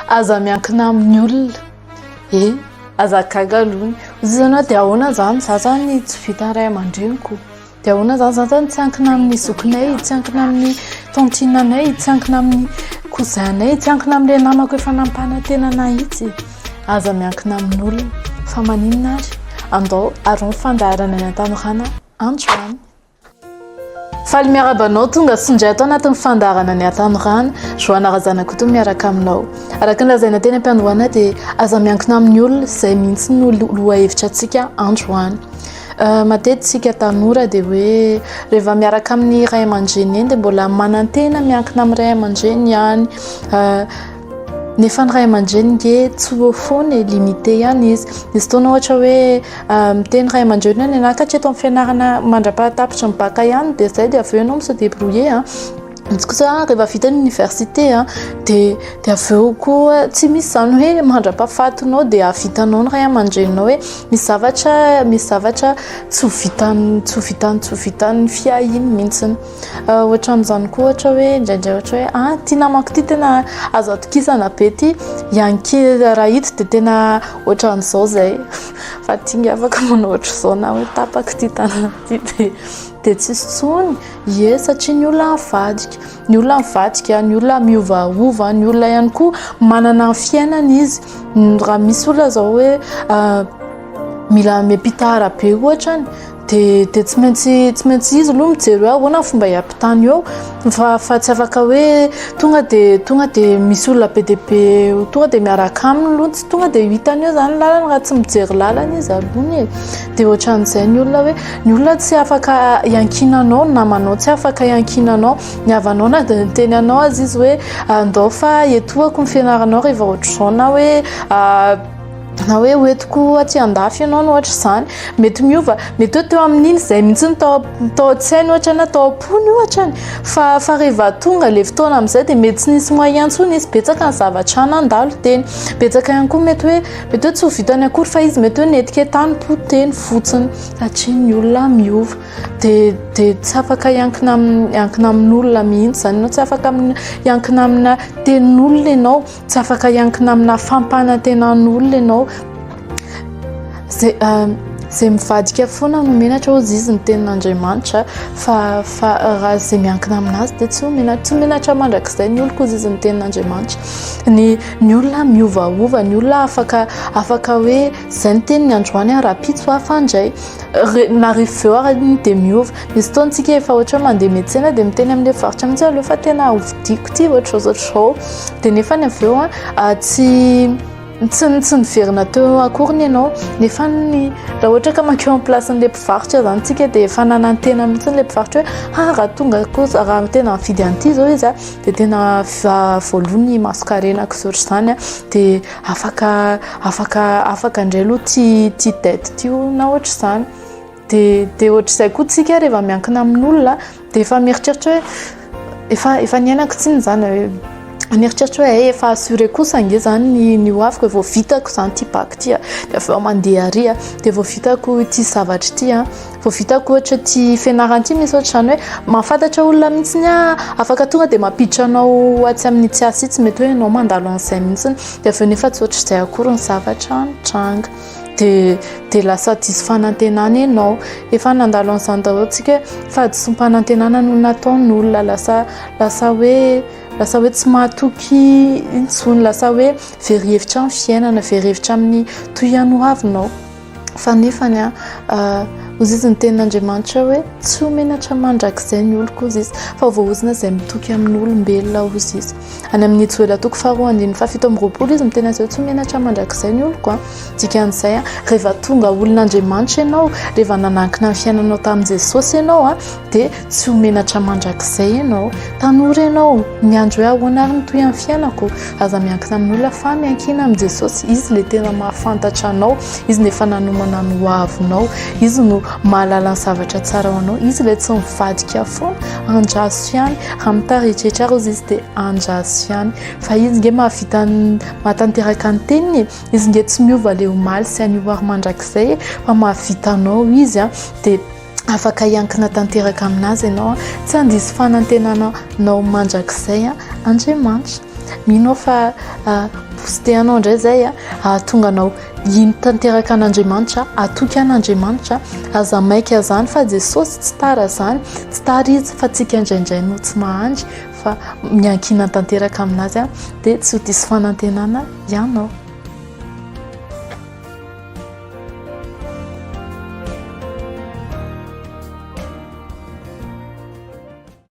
aza miankina amin'ny olona aza gaga aloha izy ianao dia ahoana zany za zany tsy vita ray aman-dreniko dia ahoana zany za zany tsy ankina amin'ny zokinay tsy ankina amin'ny tontinanay tsy ankina amin'ny kozainay tsy ankina amin'ilay namako efa nampanatenana itsy aza miankina amin'ny olona fa maninona ary andao ary mifandaharana ny an-tanorana androany faly miarabanao tonga sindray atao anatin'ny fandaharana ny an-tanorana joana razanako to miaraka aminao araka ny lazaina teny am-piandohana dia aza miankina amin'ny olona izay mihitsy no loha hevitra antsika androany matetisika tanora dia hoe rehefa miaraka amin'ny ray aman-dreny eny dia mbola manantena miankina amin'ny ray aman-dreny ihany nefa ny ray aman-dreny nge tsy ho foana limité ihany izy fotoana ohatra hoe miteny ray aman-dreny hoe nianakatra eto amin'ny fianarana mandra-pahatapitra ny baka ihany dia zay dia avy eo ianao se débrouiller izy kosa rehefa vita ny université dia avy eo koa tsy misy zany hoe mandra-pahafatinao dia avitanao ny ray aman-dreninao hoe misy zavatra tsy ho vitany fiahiny mihitsiny ohatran'izany koa ohatra hoe indraindray ohatra hoe ty namako ty tena azo atokisana be ty raha hito dia tena ohatran'izao zay fa tinga afaka manao ohatr'izao na hoe tapaka ty tanana ty dia tsy tsony satria ny olona mivadika ny olona miovaova ny olona ihany koa manana ny fiainana izy raha misy olona zao hoe mila miampita arabe ohatrany dia tsy maintsy izy aloha mijery hoe ahoana fomba hiampitany eo fa tsy afaka hoe tonga dia misy olona be dia be tonga dia miaraka aminy aloha tsy tonga dia hitany eo zany lalana raha tsy mijery lalana izy alohany dia ohatran'izay ny olona tsy afaka iankinanao namanao tsy afaka iankinanao ny havanao na dia niteny anao azy izy hoe andao fa etoako ny fianaranao rehefa ohatr'izao na hoe hoentiko aty andafy ianao no ohatra izany mety miova mety hoe teo amin'iny izay mihitsy tao an-tsainy ohatra na tao am-pony ohatrany fa rehefa tonga le fotoana amin'izay dia mety tsy nisy moyen intsony izy betsaka ny zavatra nandalo teny betsaka ihany koa mety hoe tsy ho vitany akory fa izy mety hoe netiketany poteny fotsiny satria ny olona miova dia tsy afaka iankina amin'ny olona mihitsy zany ianao tsy afaka iankina amina tenin'olona ianao tsy afaka iankina amina fampanantenan'olona ianao zay mivadika foana no menatra ozy izy ny tenin'Andriamanitra fa raha zay miankina aminazy dia tsy menatra mandrakizay ny olona koa izy ny tenin'Andriamanitra ny olona miovaova ny olona afaka hoe zay ny teniny androany raha-pitso hafandray na rehefa eo arany dia miova misy fotoantsika efa ohatra mandeha miantsena dia miteny amin'ilay varotra mihitsy aloha fa tena hovidiko ty ohatr'izao dia nefa ny avy eo tsy niverina teo akoriny ianao nefa raha ohatra ka makeo amin'ny placen'ilay mpivarotra zany tsika dia efa nanantena mihitsy ilay mpivarotra hoe raha tonga kosa raha tena mividy an'ity zao izy dia tena voalohany masokarenako sy ohatr'izany dia afaka indray aloha ty dette tio na ohatr'izany dia ohatr'izay koa tsika rehefa miankina amin'olona dia efa mieritreritra hoe efa niainako tsiny zany mieritreritra hoe efa assuré kosa nge zany ny hoaviko vao vitako zany ty bac ty dia avy eo mandeha ary dia vao vitako ty zavatra ty vao vitako ohatra ty fianarana ty misy ohatr'izany hoe mahafantatra olona mihitsy afaka tonga dia mampiditra anao atsy amin'ny tsy asy tsy mety hoe anao mandalo an'izay mihitsy dia avy eo nefa tsy ohatr'izay akory ny zavatra nitranga dia lasa diso fanantenana ianao efa nandalo an'izany daholo tsika fa diso fanantenana no nataon'olona lasa hoe tsy mahatoky intsony lasa hoe very hevitra amin'ny fiainana very hevitra amin'ny tohany hoavinao fa nefany ozy izy ny tenin'Andriamanitra hoe tsy ho menatra mandrakizay ny olo koa izy fa voaozina izay mitoky amin'ny olombelona ozy izy any amin'ny joela toko faharoa andiny fafito amby roapolo izy miteny azy hoe tsy ho menatra mandrakizay ny olo koa dikan'izay rehefa tonga olon'Andriamanitra ianao rehefa nanankina ny fiainanao tamin'i Jesosy ianao dia tsy ho menatra mandrakizay ianao tanora ianao miandro hoe ahoana ary ny toy amin'ny fiainako aza miankina amin'ny olona fa miankina amin'ny Jesosy izy le tena mahafantatra anao izy no efa nanomana ny hoavinao izy no mahalala ny zavatra tsara ho anao izy ilay tsy mivadika foana andraso ihany raha mitarehetrehitra ary izy dia andraso ihany fa izy nge mahatanteraka ny teniny izy nge tsy miova le omaly sy anio ary mandrakizay fa mahavita anao izy dia afaka iankina tanteraka aminazy ianao tsy handisy fanantenanao mandrakizay Andriamanitra mino fa posteanao indray zay tonga anao iny tanteraka an'Andriamanitra atoky an'Andriamanitra aza maika zany fa Jesosy tsy tara zany tsy tara izy fa tsika indraindray no tsy mahandry fa miankina tanteraka aminazy dia tsy ho diso fanantenana ianao.